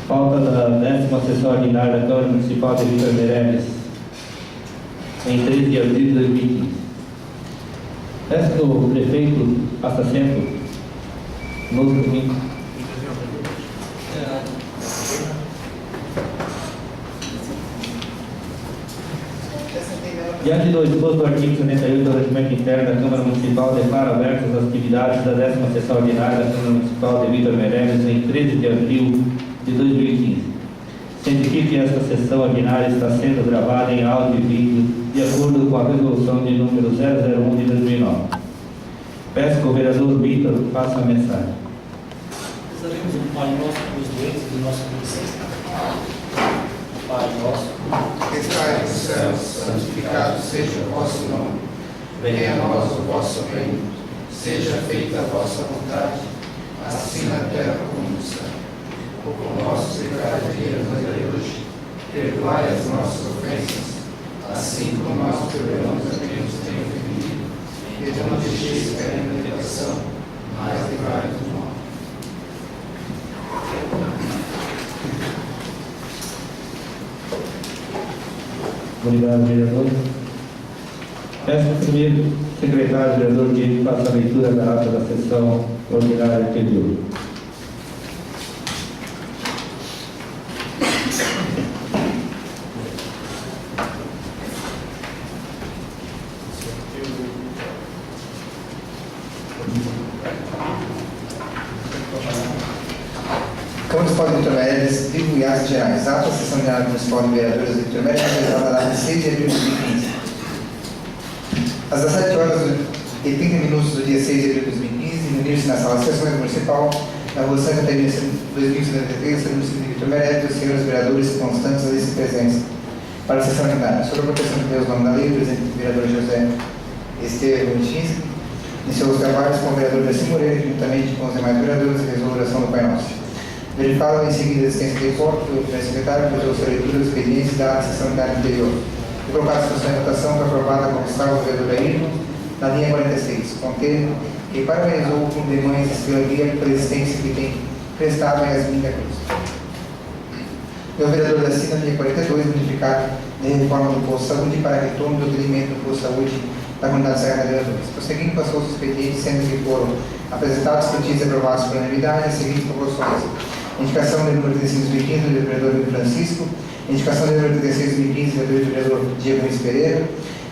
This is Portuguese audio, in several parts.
Pauta da 10ª sessão ordinária da Câmara Municipal de Vitor Meirelles, em 13 de abril de 2015. Peço que o prefeito faça assento no domingo. Diante do disposto do artigo 78 do Regimento Interno da Câmara Municipal, declara abertas as atividades da 10ª sessão ordinária da Câmara Municipal de Vitor Meirelles em 13 de abril de 2015. Cientifique que esta sessão ordinária está sendo gravada em áudio e vídeo de acordo com a resolução de número 001 de 2009. Peço que o vereador Vitor faça a mensagem. Rezaremos o Pai Nosso pelos doentes do nosso município. Pai Nosso, que estais nos céus, santificado seja o vosso nome. Venha a nós o vosso reino. Seja feita a vossa vontade, assim na terra como no céu. O pão nosso de cada dia nos dai hoje. Perdoai as nossas ofensas, assim como nós perdoamos a quem nos tem ofendido. E não nos deixeis cair na tentação, mas livrai-nos do mal. Obrigado, vereador. Peço que o primeiro secretário, vereador Diego, faça a leitura da ata da sessão ordinária anterior. Câmara Municipal de Vitor Meirelles, Vivo e Atos Gerais. Ata da sessão ordinária municipal de vereadores de Vitor Meirelles, realizada na data de 6 de abril de 2015. Às 17 horas e 30 minutos do dia 6 de abril de 2015, reuniram-se na sala de sessões municipal, na rua Santa Catarina, 2073, no município de Vitor Meirelles, os senhores vereadores constantes ali se presença para a sessão ordinária. Sobre a proteção de Deus, nome da lei, o presidente vereador José Estevam Chinsky iniciou os trabalhos com o vereador Darcy Moreira, juntamente com os demais vereadores, e resolveu a oração do Pai Nosso. Verificado em seguida a existência de hipótese, o presidente secretário realizou sua leitura dos expedientes da sessão ordinária anterior. E colocar a situação em votação foi aprovada com salvo do vereador Ayrton, na linha 46, contendo que parabenizou com demais pela guia pela existência que tem prestado a Yasmin da Cruz. E o vereador Darcy, na linha 42, modificar a reforma do posto de saúde para retorno do atendimento do posto de saúde da comunidade Serra da Vereadores. Prosseguindo com as outras expedientes, sendo que foram apresentados, discutidos e aprovados por unanimidade as seguintes proposições: indicação do número 35/2015 do vereador Francisco, indicação do número 36/2015 do vereador Diego Luiz Pereira,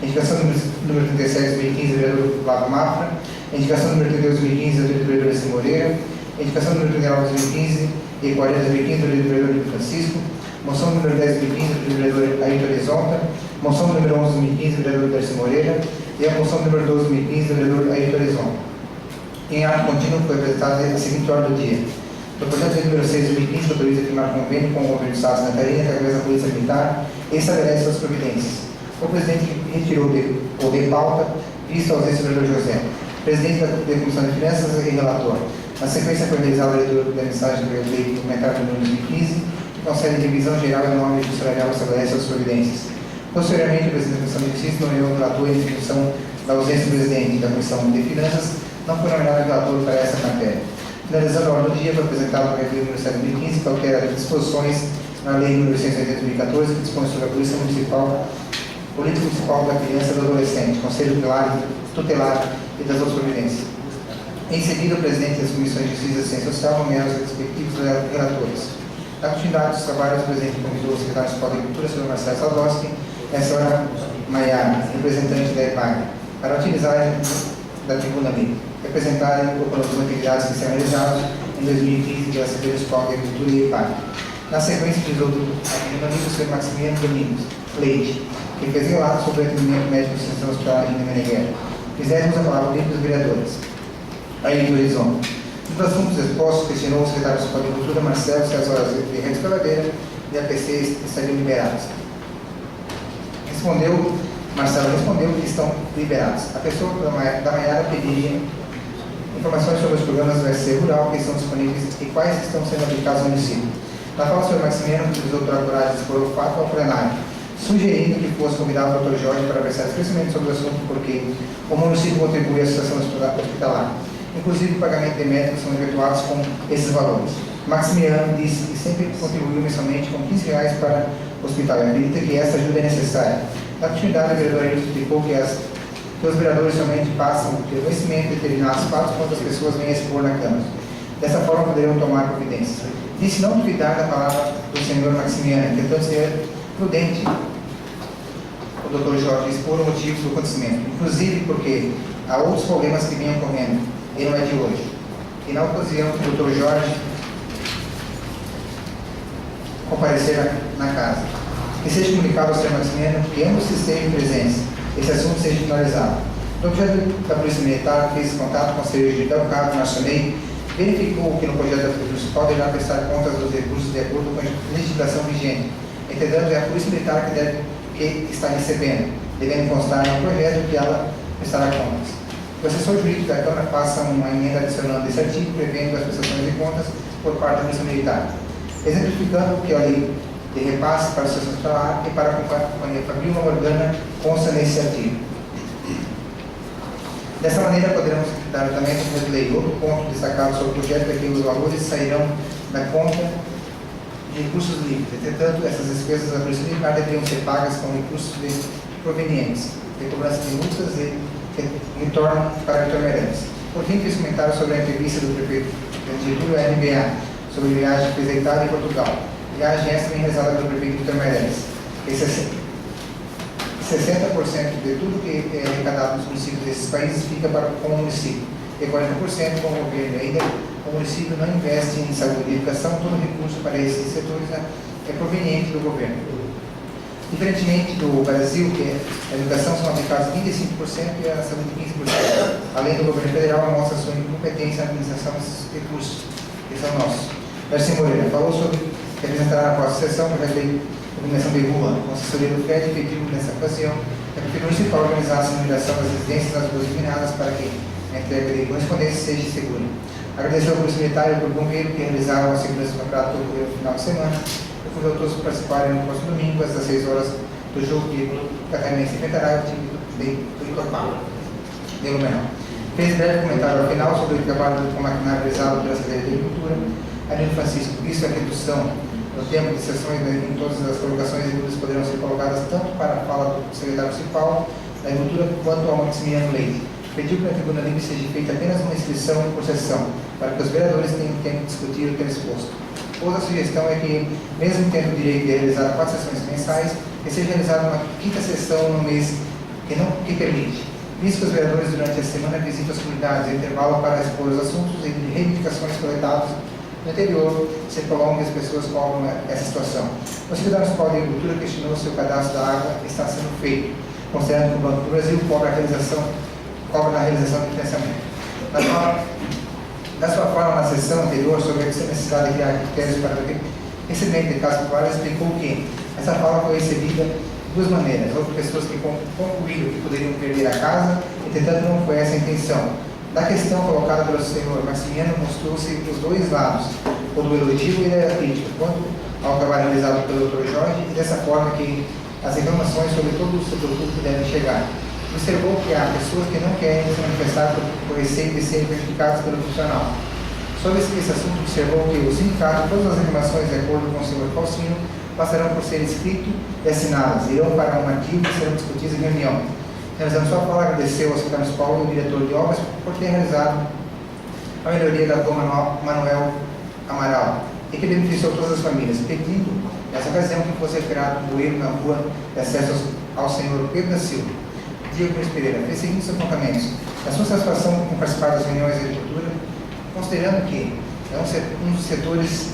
indicação do número 37/2015 do vereador Flávio Mafra, indicação do número 32/2015 do vereador Darcy Moreira, indicação do número 39/2015 e 40/2015 do vereador Francisco, moção do número 10/2015 do vereador Ayrton Horizonta, moção do número 11/2015 do vereador Darcy Moreira e a moção do número 12/2015 do vereador Ayrton Horizonta. Em ato contínuo foi apresentada a seguinte ordem do dia. O projeto de número 6/2015 autoriza firmar convênio com o governo do Estado de Santa Catarina, através da Polícia Militar, e estabelece suas providências. O presidente retirou de pauta, visto a ausência do vereador José, presidente da Comissão de Finanças e relator. Na sequência foi realizada a leitura da mensagem do lei complementar do número 2015, que concede a divisão geral e anual salarial e estabelece suas providências. Posteriormente, o presidente da Comissão de Justiça nomeou o relator em função da ausência do presidente da Comissão de Finanças, não foi nomeado relator para essa matéria. Finalizando a ordem do dia, foi apresentado o projeto número 7/2015, que altera as disposições na Lei nº 180/2014, que dispõe sobre a Polícia Municipal, Política Municipal da Criança e do Adolescente, Conselho Tutelar e das outras providências. Em seguida, o presidente das Comissões de Justiça e Assistência Social nomearam os respectivos relatores. Na continuidade dos trabalhos, o presidente convidou o secretário municipal de Cultura, Sr. Marcelo Sadowski, e a senhora Maiara, representante da EPAG, para utilizarem da tribuna ali, representarem o plano de atividades que serão realizadas em 2015 pela Secretaria Municipal de Agricultura e EPAG. Na sequência, utilizou a tribuna ali o Sr. Maximiliano Domingos Leite, que fez relato sobre o atendimento médico de extensão hospitalar em Meneghel. Fizemos a palavra livre dos vereadores. Aí do horizonte. Dos assuntos expostos, questionou o secretário municipal de Agricultura, Marcelo, se as horas de rede escavadeira e a PC estariam liberadas. Marcelo respondeu que estão liberados. A pessoa da Maiara pediria informações sobre os programas do SC Rural que estão disponíveis e quais estão sendo aplicados no município. Na fala, o Sr. Maximiano utilizou toda a coragem de expor o fato ao plenário, sugerindo que fosse convidado o Dr. Jorge para prestar esclarecimento sobre o assunto, porque o município contribui à associação hospitalar. inclusive o pagamento de médicos são efetuados com esses valores. Maximiano disse que sempre contribuiu mensalmente com R$15 para o hospital e acredita que essa ajuda é necessária. Na continuidade, a vereadora Ilse explicou que os vereadores somente passam pelo conhecimento de determinados fatos quando as pessoas vêm a expor na Câmara. Dessa forma, poderão tomar providências. Disse não duvidar da palavra do senhor Maximiano, tentando ser prudente o Dr. Jorge expor o motivo do acontecimento, inclusive porque há outros problemas que vinham ocorrendo, e não é de hoje. E na ocasião que o Dr. Jorge comparecer na casa, que seja comunicado ao senhor Maximiano que ambos estejam presentes, esse assunto seja finalizado. O objeto da Polícia Militar fez contato com o Serviço de Delcado, Marcionei, verificou que no projeto da Polícia Municipal deverá prestar contas dos recursos de acordo com a legislação vigente. Entendendo, é a Polícia Militar que está recebendo, devendo constar no projeto que ela prestará contas. O assessor jurídico da Câmara faça uma emenda adicionando esse artigo, prevendo as prestações de contas por parte da Polícia Militar, exemplificando que a lei de repasse para a Associação Hospitalar e para a Companhia Fabril Nova Urbana consta nesse artigo. Dessa maneira, poderemos dar andamento ao projeto de lei. Outro ponto destacado sobre o projeto é que os valores sairão da conta de recursos livres. Entretanto, essas despesas da Polícia Militar deveriam ser pagas com recursos provenientes de cobrança de multas e retorno para Vitor Meirelles. Por fim, fiz comentário sobre a entrevista do prefeito Getúlio RBA sobre viagem que fez a Itália e Portugal. Viagem essa também realizada pelo prefeito Vitor Meirelles. 60% de tudo que é arrecadado nos municípios desses países fica com o município, e 40% com o governo. Ainda o município não investe em saúde e educação, todo recurso para esses setores é proveniente do governo. Diferentemente do Brasil, que a educação são aplicados 25% e a saúde 15%. Além do governo federal, mostra sua incompetência na administração desses recursos, que são nossos. Darcy Moreira falou sobre representar na próxima sessão o projeto de iluminação de rua. A assessoria do FED pediu nessa ocasião que a Prefeitura Municipal organizasse a iluminação das residências nas ruas iluminadas para que a entrega de correspondência seja segura. Agradeceu ao Polícia Militar e ao Corpo Bombeiro que realizaram a segurança do campeonato que ocorreu no final de semana. Eu convido a todos para participarem no próximo domingo, às 16 horas, do jogo que o Catarinense enfrentará o time do Itopá, de Lumenau. Fez breve comentário ao final sobre o trabalho com maquinário realizado pela Secretaria de Agricultura. Anílio Francisco, visto a redução no tempo de sessões em todas as colocações e dúvidas poderão ser colocadas tanto para a fala do secretário municipal da Agricultura quanto ao Maximiano Leite. Pediu que na tribuna livre seja feita apenas uma inscrição por sessão, para que os vereadores tenham tempo de discutir o tema exposto. Outra sugestão é que, mesmo tendo o direito de realizar 4 sessões mensais, que seja realizada uma 5ª sessão no mês que permite. Visto que os vereadores durante a semana visitam as comunidades em intervalo para expor os assuntos e reivindicações coletadas no anterior, se prolonga e as pessoas cobram essa situação. O secretário municipal de Agricultura questionou se o cadastro da água está sendo feito, considerando que o Banco do Brasil cobra na realização do financiamento. Na sua fala na sessão anterior sobre a necessidade de criar critérios para o recebimento de casos populares, explicou que essa fala foi recebida de 2 maneiras. Houve pessoas que concluíram que poderiam perder a casa, entretanto não foi essa a intenção. Da questão colocada pelo senhor Maximiano, mostrou-se os 2 lados, o do elogio e da crítica, quanto ao trabalho realizado pelo Dr. Jorge, e dessa forma que as reclamações sobre todo o setor público devem chegar. Observou que há pessoas que não querem se manifestar por receio de serem prejudicadas pelo profissional. Sobre esse assunto, observou que o sindicato, todas as reclamações, de acordo com o senhor Faustino, passarão por ser escritas e assinadas, irão para um arquivo e serão discutidas em reunião. Realizando sua fala, agradeceu ao secretário municipal e ao diretor de obras por ter realizado a melhoria da rua Manuel Amaral, e que beneficiou todas as famílias, pedindo, nessa ocasião, que fosse retirado um bueiro na rua de acesso ao senhor Pedro da Silva. Diego Luiz Pereira fez os seguintes apontamentos. A sua satisfação em participar das reuniões de agricultura, considerando que é um dos setores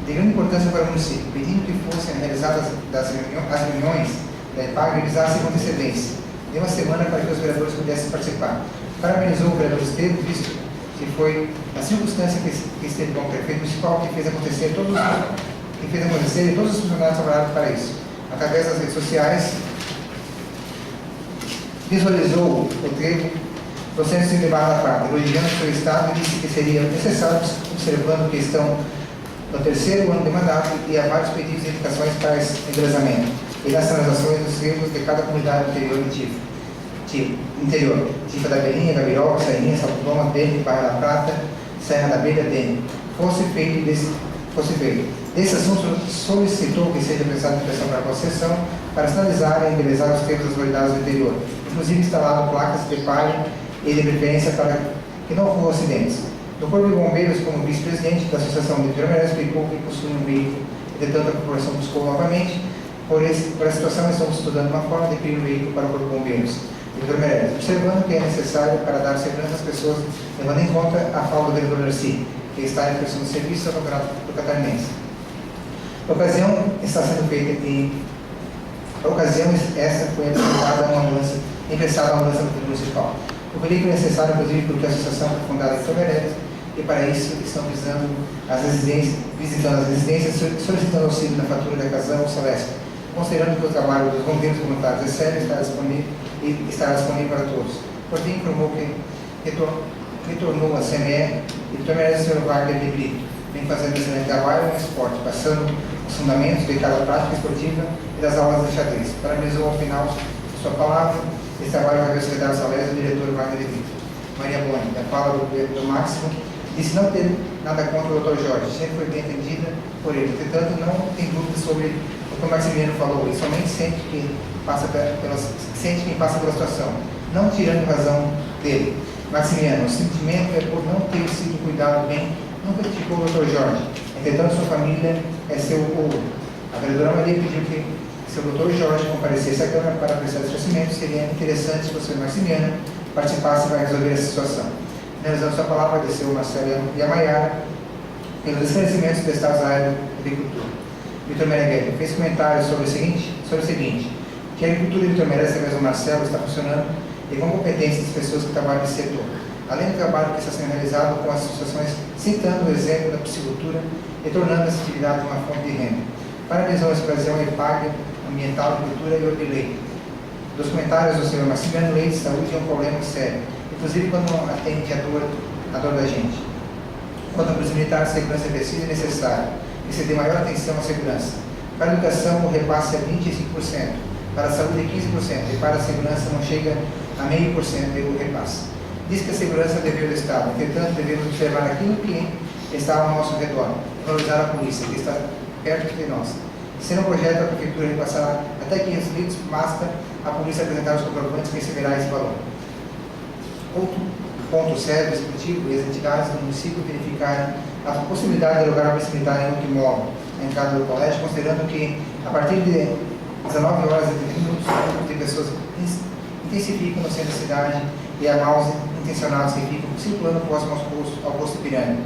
de grande importância para o município, pedindo que fossem realizadas as reuniões da EPAG realizassem com antecedência de uma semana para que os vereadores pudessem participar. Parabenizou o vereador Estevam, visto que foi a circunstância que esteve com o prefeito municipal que fez acontecer e todos os funcionários trabalharam para isso. Através das redes sociais, visualizou o trevo do centro de debate da Prata, elogiando seu estado e disse que seria necessário, observando que estão no 3º ano de mandato e há vários pedidos de indicações para esse endereçamento e nas transações dos termos de cada comunidade anterior e tive. tipo, interior, Tifa da Belinha, Gabiroba, Serrinha, Salto Ploma, Bene, Barra da Prata, Serra da Abelha, Dene. Fosse feito. Desse assunto, solicitou que seja prestado atenção para a concessão para sinalizar e embelezar os termos das variedades do interior, inclusive instalado placas de palha e de preferência para que não ocorram acidentes. No Corpo de Bombeiros, como vice-presidente da Associação de Vitor Meirelles, explicou que possui um veículo e, de tanto, a população buscou novamente. Por a situação, estamos estudando uma forma de criar um veículo para o Corpo de Bombeiros. Vitor Meirelles, observando que é necessário para dar segurança às pessoas, levando em conta a fala do vereador Darcy, que está em prestação de serviço ao Campeonato do Catarinense. A ocasião está sendo feita essa foi apresentada uma ambulância, emprestada a ambulância municipal. O veículo é necessário, inclusive, porque a associação foi fundada em Vitor Meirelles e, para isso, estão visitando as residências, solicitando auxílio na fatura da Casão Celeste, considerando que o trabalho dos bombeiros voluntários é sério e estará disponível para todos. Por fim, informou que retornou a CME e Vitor Meirelles e o Sr. Wagner de Brito vem fazendo excelente trabalho no esporte, passando os fundamentos de cada prática esportiva e das aulas de xadrez. Parabenizou ao final de sua palavra. Esse trabalho vai ver o secretário Salés e o diretor Wagner de Brito. Maria Boni, da fala do Máximo, disse não ter nada contra o Dr. Jorge, sempre foi bem entendida por ele. Entretanto, não tem dúvida sobre o que o Maximiano falou, e somente sente quem passa pela situação, não tirando razão dele. Maximiano, o sentimento é por não ter sido cuidado bem, nunca criticou o Dr. Jorge. Entretanto, sua família é seu ouro. A vereadora Maria pediu que se o Dr. Jorge comparecesse à Câmara para prestar esclarecimento, seria interessante se o Sr. Maximiano participasse para resolver essa situação. Finalizando sua palavra, agradeceu o Marcelo e a Maiara pelos esclarecimentos prestados à área da agricultura. Vitor Meirelles fez comentários sobre o seguinte, que a agricultura de Vitor Meirelles, através do Marcelo, está funcionando e com competência das pessoas que trabalham nesse setor, além do trabalho que está sendo realizado com as associações, citando o exemplo da piscicultura e tornando essa atividade uma fonte de renda. Parabenizou a ocasião e EPAG, Ambiental, Agricultura e Hortileite. Dos comentários do Sr. Maximiano Leite, saúde é um problema sério, inclusive quando atende a dor da gente. Quanto à polícia militar, a segurança é precisa e necessária, e se dê maior atenção à segurança. Para a educação, o repasse é 25%, para a saúde é 15%, e para a segurança não chega a 0,5% do repasse. Diz que a segurança é dever do Estado, entretanto, devemos observar aquilo que está ao nosso redor, valorizar a polícia, que está perto de nós. Sendo um projeto, a Prefeitura repassará até 500 litros, basta a polícia apresentar os comprovantes que receberá esse valor. Outro ponto sério do Executivo e as entidades do município verificarem a possibilidade de alugar a polícia militar em outro imóvel, na entrada do colégio, considerando que, a partir de 19 horas e 30 minutos, o número de pessoas intensificam no centro da cidade e há maus intencionados que ficam circulando próximo ao posto Ipiranga.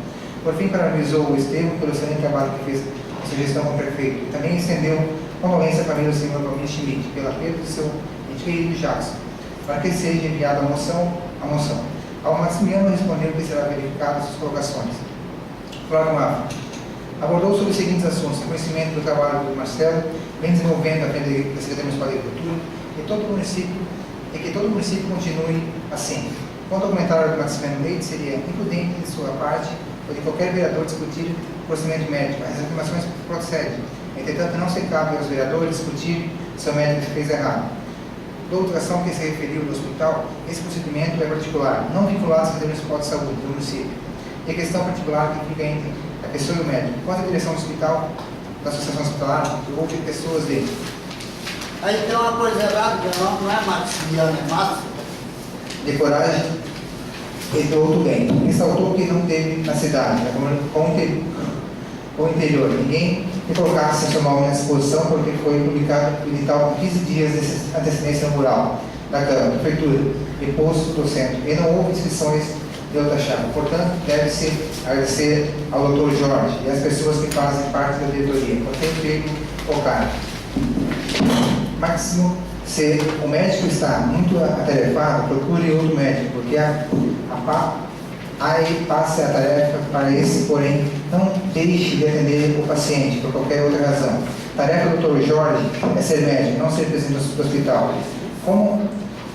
Por fim, parabenizou o Estevam pelo excelente trabalho que fez a sugestão com o prefeito e também estendeu condolência à família do senhor Valmir Schmidt pela perda de seu ente querido Jackson, para que seja enviada a moção. Ao Maximiano respondeu que será verificado suas colocações. Flávio Mafra abordou sobre os seguintes assuntos: conhecimento do trabalho do Marcelo, vem desenvolvendo a frente da Secretaria Municipal de Agricultura e que todo o município continue assim. Quanto ao comentário do Maximiano Leite, seria imprudente de sua parte ou de qualquer vereador discutir o procedimento médico. As afirmações procedem. Entretanto, não se cabe aos vereadores discutir se o médico fez errado. Da outração que se referiu do hospital, esse procedimento é particular, não vinculado à Secretaria Municipal de Saúde do município. E a questão particular que fica entre a pessoa e o médico. Quanto à direção do hospital, da Associação Hospitalar, houve pessoas dele. Aí tem uma coisa errada, que não é Maximiano, é Márcio. De coragem e do outro bem. Ressaltou que não teve na cidade, com o interior, ninguém que colocasse seu nome na exposição, porque foi publicado o edital com 15 dias de antecedência rural da Câmara, Prefeitura e Posto do Centro, e não houve inscrições de outra chave. Portanto, deve-se agradecer ao Dr. Jorge e às pessoas que fazem parte da diretoria por ter feito o cargo. Máximo, se o médico está muito atarefado, procure outro médico, porque aí passe a tarefa para esse, porém, não deixe de atender o paciente por qualquer outra razão. A tarefa do Dr. Jorge é ser médico, não ser presidente do hospital. Como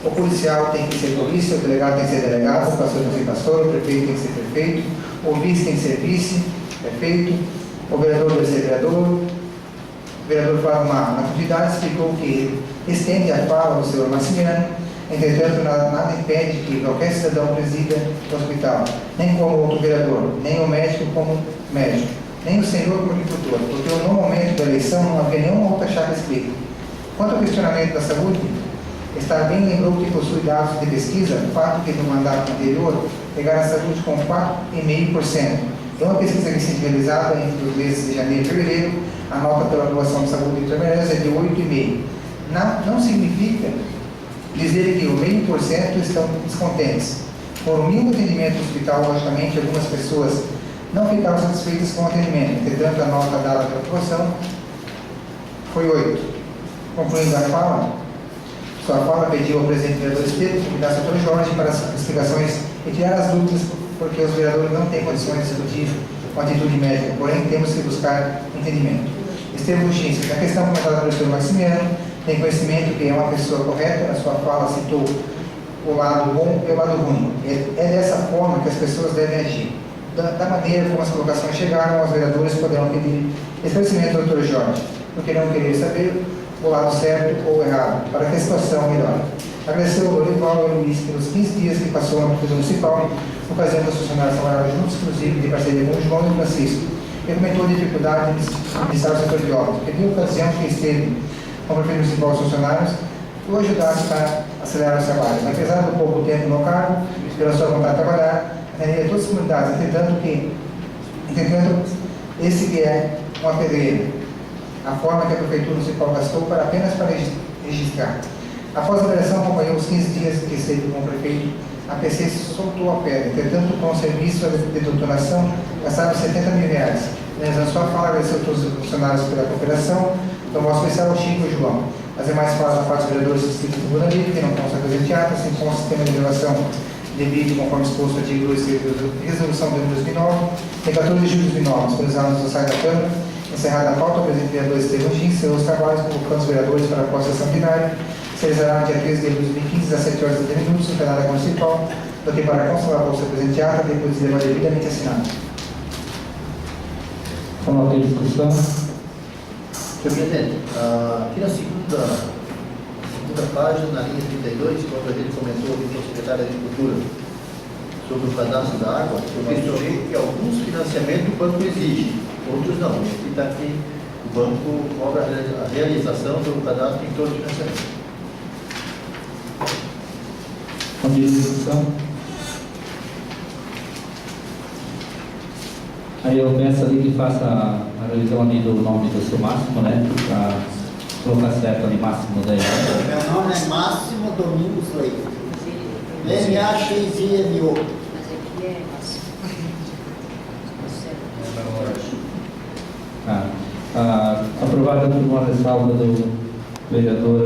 o policial tem que ser polícia, o delegado tem que ser delegado, o pastor tem que ser pastor, o prefeito tem que ser prefeito, o vice tem que ser vice, prefeito, o vereador deve ser vereador. O vereador Flávio Mafra, na atividade, explicou que estende a fala do senhor Maximiano Entretanto, nada impede que qualquer cidadão presida o hospital, nem como outro vereador, nem o médico como médico, nem o senhor como agricultor, porque no momento da eleição não havia nenhuma outra chave a respeito. Quanto ao questionamento da saúde, está bem lembrou que possui dados de pesquisa, o fato que no mandato anterior pegaram a saúde com 4,5%. Em uma pesquisa recente realizada entre os meses de janeiro e fevereiro, a nota pela aprovação de saúde de enfermeiras é de 8,5%. Não significa dizer que o 0,5% estão descontentes. Por um mínimo atendimento no hospital, logicamente, algumas pessoas não ficaram satisfeitas com o atendimento. Entretanto, a nota dada pela aprovação foi 8%. Concluindo a fala, sua fala pediu ao presidente vereador Estevam que convidasse o Dr. Jorge para as explicações e tirar as dúvidas, porque os vereadores não têm condições de discutir com atitude médica, porém temos que buscar entendimento. Estevam Luchinski, na questão comentada pelo Sr. Maximiano, tem conhecimento que é uma pessoa correta, a sua fala citou o lado bom e o lado ruim. É dessa forma que as pessoas devem agir. Da maneira como as colocações chegaram, os vereadores poderão pedir esclarecimento do Dr. Jorge, porque não querer saber o lado certo ou errado, para que a situação melhore. Agradeceu ao Lorival e ao Luiz pelos 15 dias que passou na Prefeitura Municipal, ocasião dos funcionários trabalharam juntos, inclusive de parceria com o João e o Francisco, e comentou a dificuldade de iniciar o setor de obras. Pediu a ocasião que esteve com o Prefeito Municipal e os funcionários, o ajudasse para acelerar os trabalhos. Apesar do pouco tempo no cargo, pela sua vontade de trabalhar, atenderia todas as comunidades, entretanto, esse que é uma pedreira, a forma que a Prefeitura Municipal gastou apenas para registrar. Após a eleição, acompanhou os 15 dias que esteve com o prefeito, a PC soltou a pedra. Entretanto, com o serviço de doutoração, gastaram R$70 mil. Realizando sua fala, agradeceu a todos os funcionários pela cooperação, tomou especial ao Chico e ao João. As demais falas da parte dos vereadores inscritos no Tribunal Livre, que não constam presente ato, assim como o sistema de elevação devido conforme exposto no artigo 2 de resolução de 2009, em 14 de julho de 2009, disponibilizados no site da Câmara. Encerrada a pauta, o presidente vereador Estevam Gins encerrou os trabalhos, convocando os vereadores para a próxima sessão ordinária, que se realizará no dia 13 de abril de 2015, às 7 horas e 30 minutos, no plenário municipal, do que para constatar a bolsa presente ata, depois de levar devidamente assinado. Vamos ter discussão. Senhor presidente, aqui na segunda página, na linha 32, quando a gente comentou aqui com o secretário da Agricultura sobre o cadastro da água, eu questionei que alguns financiamentos o banco exige, outros não. E está aqui, o banco cobra a realização do cadastro em todo o financiamento. Vamos ter discussão. Aí eu peço ali que faça a revisão ali do nome do seu Máximo, né? Para colocar certo ali, Máximo daí. Meu nome é Máximo Domingos Leite. M-A-X-I-M-O. Mas aqui é Aprovada por uma ressalva do vereador